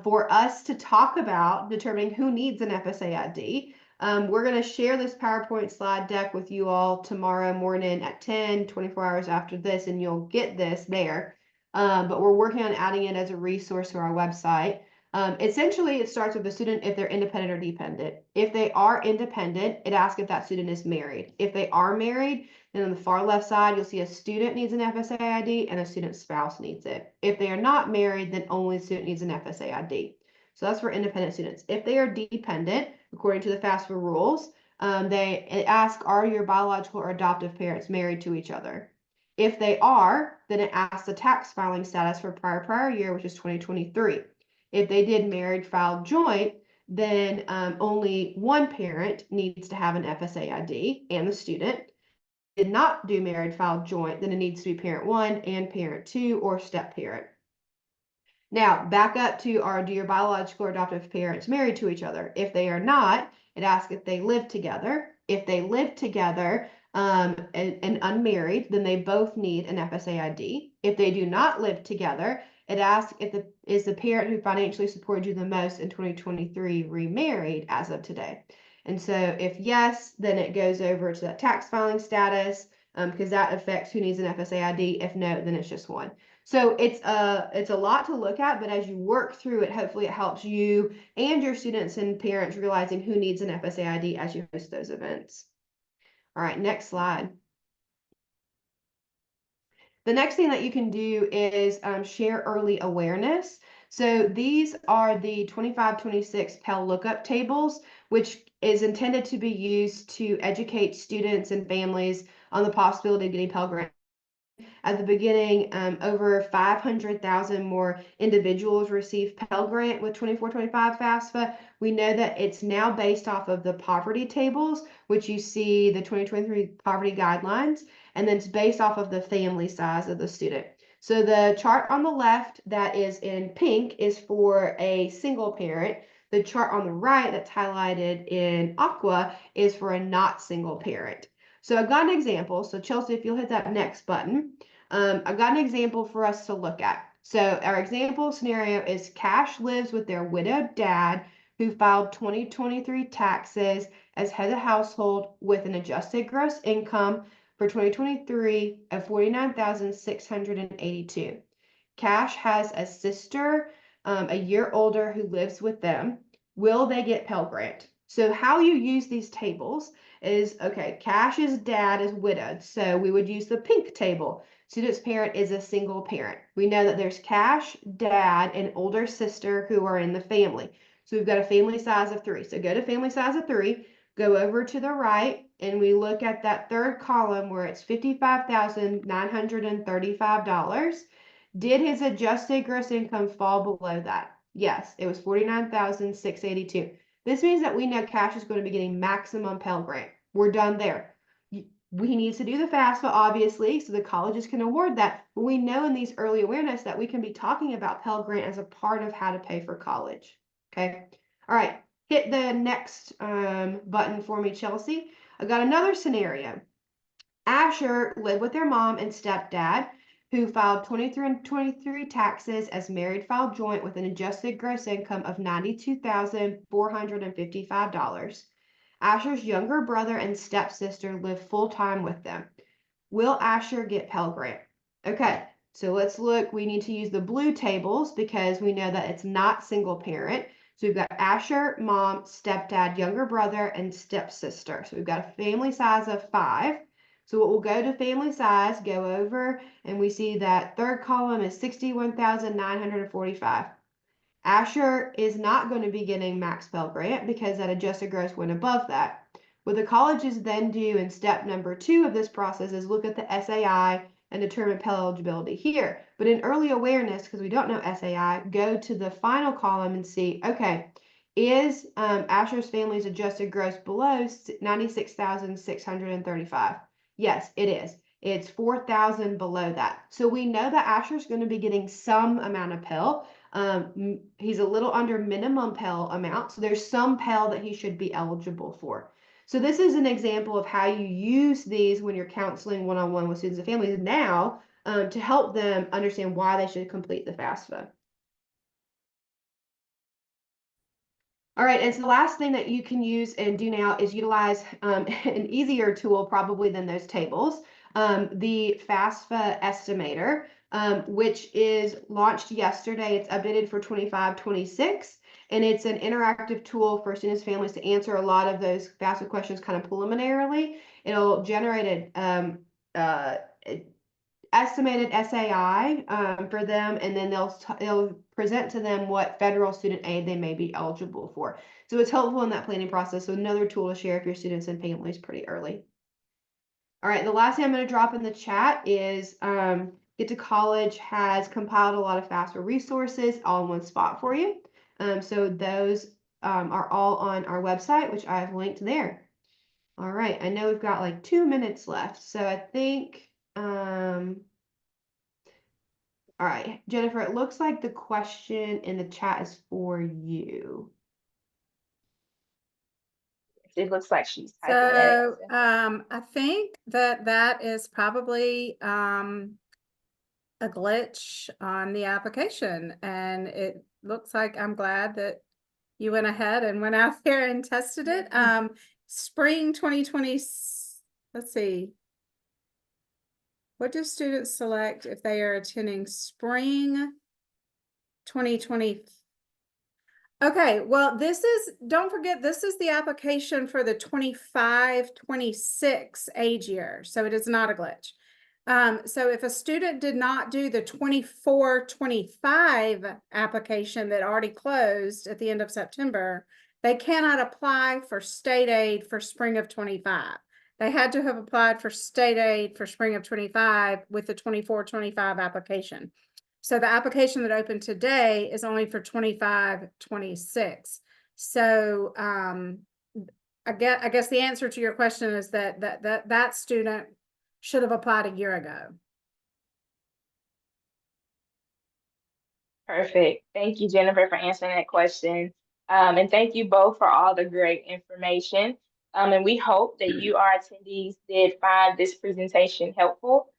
for us to talk about determining who needs an FSA ID. We're going to share this PowerPoint slide deck with you all tomorrow morning at 10, 24 hours after this, and you'll get this there. But we're working on adding it as a resource to our website. Essentially, it starts with the student if they're independent or dependent. If they are independent, it asks if that student is married. If they are married, then on the far left side, you'll see a student needs an FSA ID and a student's spouse needs it. If they are not married, then only the student needs an FSA ID. So that's for independent students. If they are dependent, according to the FAFSA rules, it asks, are your biological or adoptive parents married to each other? If they are, then it asks the tax filing status for prior year, which is 2023. If they did married filed joint, then only one parent needs to have an FSA ID and the student. Did not do married filed joint, then it needs to be parent 1 and parent 2 or step parent. Now, back up to do your biological or adoptive parents married to each other? If they are not, it asks if they live together. If they live together and unmarried, then they both need an FSA ID. If they do not live together, it asks is the parent who financially supported you the most in 2023 remarried as of today. And so if yes, then it goes over to that tax filing status because that affects who needs an FSA ID. If no, then it's just one. So it's a lot to look at, but as you work through it, hopefully it helps you and your students and parents realizing who needs an FSA ID as you host those events. All right, next slide. The next thing that you can do is share early awareness. So these are the 25-26 Pell lookup tables, which is intended to be used to educate students and families on the possibility of getting Pell Grant. At the beginning, over 500,000 more individuals received Pell Grant with 24-25 FAFSA. We know that it's now based off of the poverty tables, which you see the 2023 poverty guidelines, and then it's based off of the family size of the student. So the chart on the left that is in pink is for a single parent. The chart on the right that's highlighted in aqua is for a not single parent. So I've got an example. So Chelsea, if you'll hit that next button, I've got an example for us to look at. So our example scenario is Cash lives with their widowed dad who filed 2023 taxes as head of household with an adjusted gross income for 2023 of $49,682. Cash has a sister a year older who lives with them. Will they get Pell Grant? So how you use these tables is, okay, Cash's dad is widowed, so we would use the pink table. Student's parent is a single parent. We know that there's Cash, dad, and older sister who are in the family. So we've got a family size of 3. So go to family size of 3, go over to the right, and we look at that third column where it's $55,935. Did his adjusted gross income fall below that? Yes, it was $49,682. This means that we know Cash is going to be getting maximum Pell Grant. We're done there. He needs to do the FAFSA, obviously, so the colleges can award that. But we know in these early awareness that we can be talking about Pell Grant as a part of how to pay for college. Okay. All right. Hit the next button for me, Chelsea. I got another scenario. Asher lived with their mom and stepdad, who filed 23 and 23 taxes as married filed joint with an adjusted gross income of $92,455. Asher's younger brother and stepsister live full-time with them. Will Asher get Pell Grant? Okay, so let's look. We need to use the blue tables because we know that it's not single parent. So we've got Asher, mom, stepdad, younger brother, and stepsister. So we've got a family size of 5. So we'll go to family size, go over, and we see that third column is $61,945. Asher is not going to be getting max Pell Grant because that adjusted gross went above that. What the colleges then do in step number 2 of this process is look at the SAI and determine Pell eligibility here. But in early awareness, because we don't know SAI, go to the final column and see, okay, is Asher's family's adjusted gross below $96,635? Yes, it is. It's 4,000 below that. So we know that Asher's going to be getting some amount of Pell. He's a little under minimum Pell amount, so there's some Pell that he should be eligible for. So this is an example of how you use these when you're counseling one-on-one with students and families now to help them understand why they should complete the FAFSA. All right, and so the last thing that you can use and do now is utilize an easier tool probably than those tables, the FAFSA estimator, which is launched yesterday. It's updated for 25-26, and it's an interactive tool for students and families to answer a lot of those FAFSA questions kind of preliminarily. It'll generate an estimated SAI for them, and then they'll present to them what federal student aid they may be eligible for. So it's helpful in that planning process. So another tool to share if your students and families pretty early. All right, the last thing I'm going to drop in the chat is Get to College has compiled a lot of FAFSA resources all in one spot for you. So those are all on our website, which I have linked there. All right, I know we've got like 2 minutes left, so I think all right, Jennifer, it looks like the question in the chat is for you. It looks like she's typing it. So I think that is probably a glitch on the application, and it looks like I'm glad that you went ahead and went out there and tested it. Spring 2020, let's see. What do students select if they are attending spring 2020? Okay, well, don't forget, this is the application for the 25-26 age year, so it is not a glitch. So if a student did not do the 24-25 application that already closed at the end of September, they cannot apply for state aid for spring of 25. They had to have applied for state aid for spring of 25 with the 24-25 application. So the application that opened today is only for 25-26. So I guess the answer to your question is that student should have applied a year ago. Perfect. Thank you, Jennifer, for answering that question. And thank you both for all the great information. And we hope that you, our attendees, did find this presentation helpful.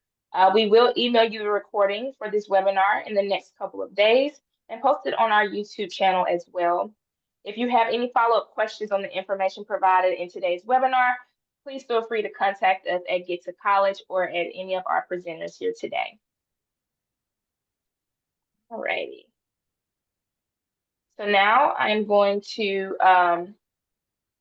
We will email you the recording for this webinar in the next couple of days and post it on our YouTube channel as well. If you have any follow-up questions on the information provided in today's webinar, please feel free to contact us at Get to College or at any of our presenters here today. Alrighty. So now I'm going to go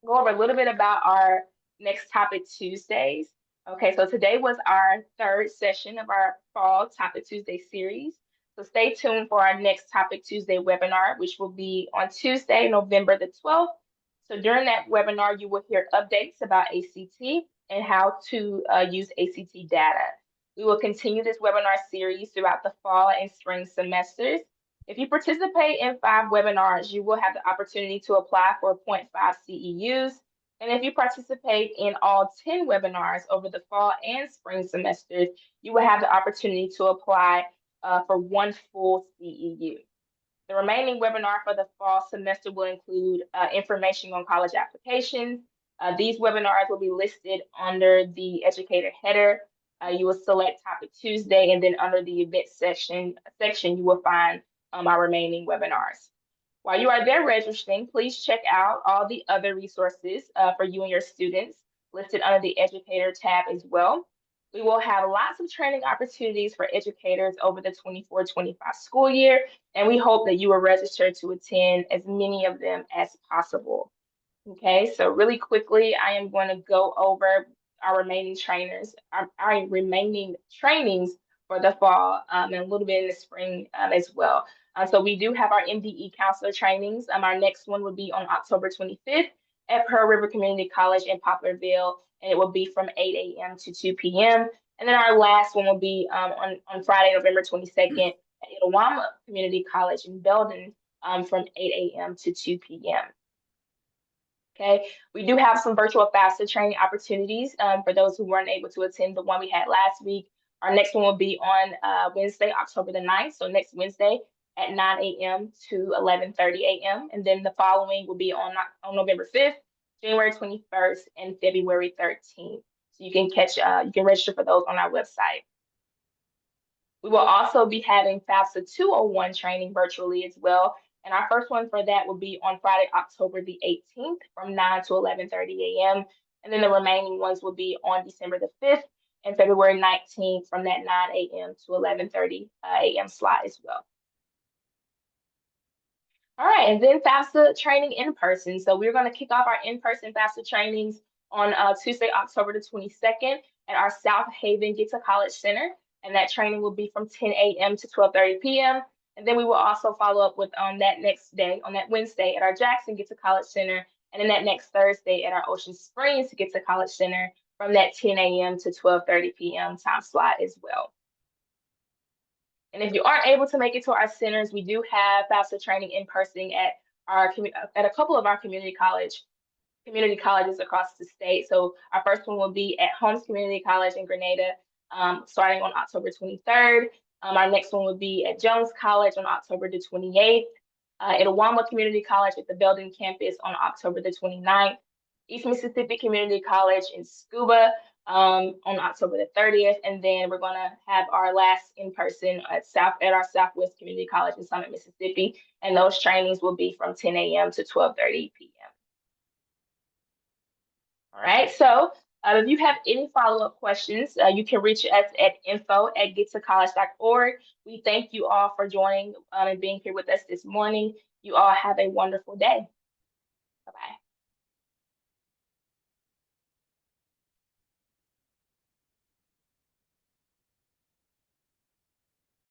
over a little bit about our next Topic Tuesdays. Okay, so today was our third session of our Fall Topic Tuesday series. So stay tuned for our next Topic Tuesday webinar, which will be on Tuesday, November the 12th. So during that webinar, you will hear updates about ACT and how to use ACT data. We will continue this webinar series throughout the fall and spring semesters. If you participate in 5 webinars, you will have the opportunity to apply for 0.5 CEUs. And if you participate in all 10 webinars over the fall and spring semesters, you will have the opportunity to apply for 1 full CEU. The remaining webinar for the fall semester will include information on college applications. These webinars will be listed under the educator header. You will select Topic Tuesday, and then under the event section, you will find our remaining webinars. While you are there registering, please check out all the other resources for you and your students listed under the educator tab as well. We will have lots of training opportunities for educators over the 24-25 school year, and we hope that you are registered to attend as many of them as possible. Okay, so really quickly, I am going to go over our remaining our remaining trainings for the fall and a little bit in the spring as well. So we do have our MDE counselor trainings. Our next one will be on October 25th at Pearl River Community College in Poplarville, and it will be from 8 a.m. to 2 p.m. And then our last one will be on Friday, November 22nd at Itawamba Community College in Belden from 8 a.m. to 2 p.m. Okay, we do have some virtual FAFSA training opportunities for those who weren't able to attend the one we had last week. Our next one will be on Wednesday, October the 9th, so next Wednesday at 9 a.m. to 11:30 a.m. And then the following will be on November 5th, January 21st, and February 13th. So you can register for those on our website. We will also be having FAFSA 201 training virtually as well. And our first one for that will be on Friday, October the 18th from 9 to 11:30 a.m. And then the remaining ones will be on December the 5th and February 19th from that 9 a.m. to 11:30 a.m. slot as well. All right, and then FAFSA training in person. So we're going to kick off our in-person FAFSA trainings on Tuesday, October the 22nd at our South Haven Get to College Center. And that training will be from 10 a.m. to 12:30 p.m. And then we will also follow up with on that next day, on that Wednesday at our Jackson Get to College Center. And then that next Thursday at our Ocean Springs Get to College Center from that 10 a.m. to 12:30 p.m. time slot as well. And if you aren't able to make it to our centers, we do have FAFSA training in person at a couple of our community colleges across the state. So our first one will be at Holmes Community College in Grenada, starting on October 23rd. Our next one will be at Jones College on October the 28th, at Itawamba Community College at the Belden campus on October the 29th, East Mississippi Community College in Scuba on October the 30th, and then we're going to have our last in-person at our Southwest Community College in Summit, Mississippi, and those trainings will be from 10 a.m. to 12:30 p.m. All right, so if you have any follow-up questions, you can reach us at info@gettocollege.org. We thank you all for joining and being here with us this morning. You all have a wonderful day. Bye-bye.